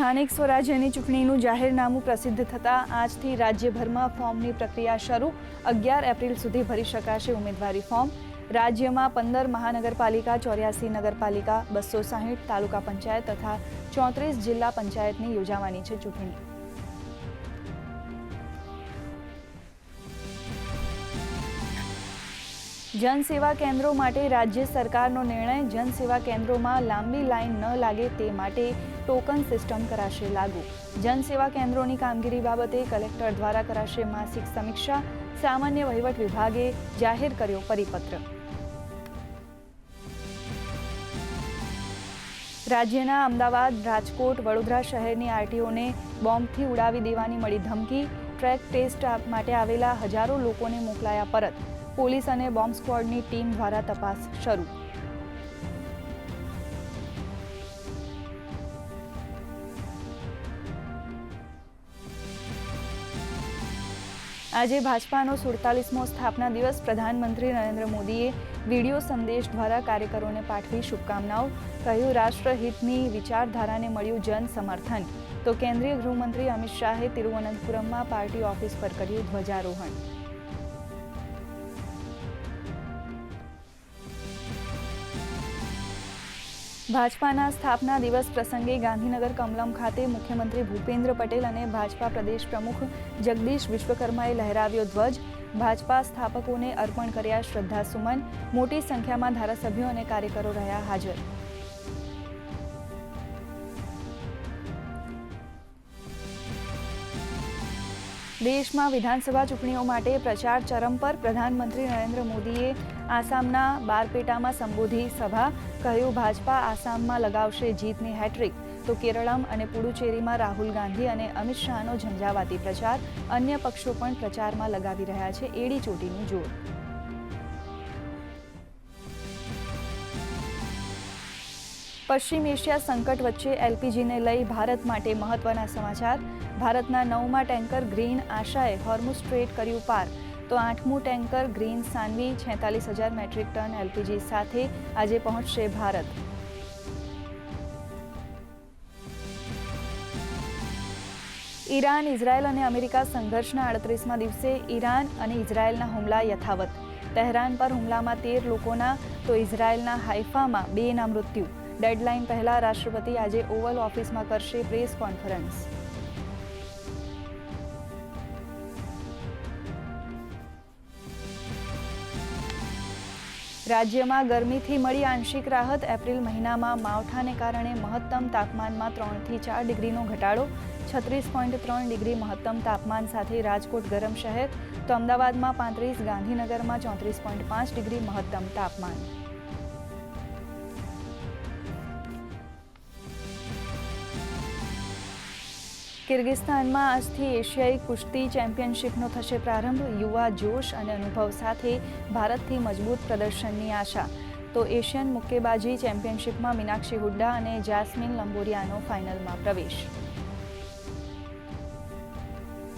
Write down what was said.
સ્થાનિક સ્વરાજ્યની ચૂંટણીનું જાહેરનામું પ્રસિદ્ધ થતાં આજથી રાજ્યભરમાં ફોર્મની પ્રક્રિયા શરૂ 11 એપ્રિલ સુધી ભરી શકાશે ઉમેદવારી ફોર્મ। રાજ્યમાં 15 મહાનગરપાલિકા, 84 નગરપાલિકા, 260 તાલુકા પંચાયત તથા 34 જિલ્લા પંચાયતની યોજાવાની છે ચૂંટણી। જનસેવા કેન્દ્રો માટે રાજ્ય સરકારનો નિર્ણય। જનસેવા કેન્દ્રોમાં લાંબી લાઈન ન લાગે તે માટે ટોકન સિસ્ટમ કરાશે લાગુ। જનસેવા કેન્દ્રોની કામગીરી બાબતે કલેક્ટર દ્વારા કરાશે માસિક સમીક્ષા। સામાન્ય વહીવટ વિભાગે જાહેર કર્યો પરિપત્ર। રાજ્યના અમદાવાદ, રાજકોટ, વડોદરા શહેરની આરટીઓને બોમ્બથી ઉડાવી દેવાની મળી ધમકી। ટ્રેક ટેસ્ટ માટે આવેલા હજારો લોકોને મોકલાયા પરત। પોલીસ અને બોમ્બ સ્ક્વોડની ટીમ દ્વારા તપાસ શરૂ। આજે ભાજપાનો 47મો સ્થાપના દિવસ। પ્રધાનમંત્રી નરેન્દ્ર મોદીએ વિડીયો સંદેશ દ્વારા કાર્યકરોને પાઠવી શુભકામનાઓ। કહ્યું, રાષ્ટ્રહિતની વિચારધારાને મળ્યું જન સમર્થન। તો કેન્દ્રીય ગૃહમંત્રી અમિત શાહે તિરુવનંતપુરમમાં પાર્ટી ઓફિસ પર કર્યું ધ્વજારોહણ। ભાજપાના સ્થાપના દિવસ પ્રસંગે ગાંધીનગર કમલમ ખાતે મુખ્યમંત્રી ભૂપેન્દ્ર પટેલ અને ભાજપા પ્રદેશ પ્રમુખ જગદીશ વિશ્વકર્માએ લહેરાવ્યો ધ્વજ। ભાજપા સ્થાપકોને અર્પણ કર્યા શ્રદ્ધાસુમન। મોટી સંખ્યામાં ધારાસભ્યો અને કાર્યકરો રહ્યા હાજર। દેશમાં વિધાનસભા ચૂંટણીઓ માટે પ્રચાર ચરમ પર। પ્રધાનમંત્રી નરેન્દ્ર મોદીએ આસામના બારપેટામાં સંબોધી સભા। કહ્યું, ભાજપા આસામમાં લગાવશે જીતની હેટ્રિક। તો કેરળમ અને પુડુચેરીમાં રાહુલ ગાંધી અને અમિત શાહનો ઝંઝાવાતી પ્રચાર। અન્ય પક્ષો પણ પ્રચારમાં લગાવી રહ્યા છે એડી ચોટીનું જોર। પશ્ચિમ એશિયા સંકટ વચ્ચે એલપીજીને લઈ ભારત માટે મહત્વના સમાચાર। ભારતના 9મા ટેન્કર ગ્રીન આશાએ હોર્મુઝ સ્ટ્રેટ કર્યું પાર। તો 8મું tanker green Sanvi 46,000 metric ton LPG સાથે આજે પહોંચશે ભારત। ઈરાન, ઇઝરાયલ અને અમેરિકા સંઘર્ષના 38મા દિવસે ઈરાન અને ઇઝરાયલના હુમલા યથાવત। તહેરાન પર હુમલામાં 13 લોકોના તો ઇઝરાયલના હાઇફામાં 2ના મૃત્યુ। ડેડલાઇન પહેલા રાષ્ટ્રપતિ આજે ઓવલ ઓફિસમાં કરશે પ્રેસ કોન્ફરન્સ। રાજ્યમાં ગરમીથી મળી આંશિક રાહત। એપ્રિલ મહિનામાં માવઠાને કારણે મહત્તમ તાપમાનમાં 3થી 4 ડિગ્રીનો ઘટાડો। 36.3 ડિગ્રી મહત્તમ તાપમાન સાથે રાજકોટ ગરમ શહેર। તો અમદાવાદમાં 35, ગાંધીનગરમાં 34.5 ડિગ્રી મહત્તમ તાપમાન। કિર્ગિસ્તાનમાં આજથી એશિયાઈ કુસ્તી ચેમ્પિયનશિપનો થશે પ્રારંભ। યુવા જોશ અને અનુભવ સાથે ભારતથી મજબૂત પ્રદર્શનની આશા। તો એશિયન મુક્કેબાજી ચેમ્પિયનશિપમાં મીનાક્ષી હુડ્ડા અને જાસ્મીન લંબોરિયાનો ફાઇનલમાં પ્રવેશ।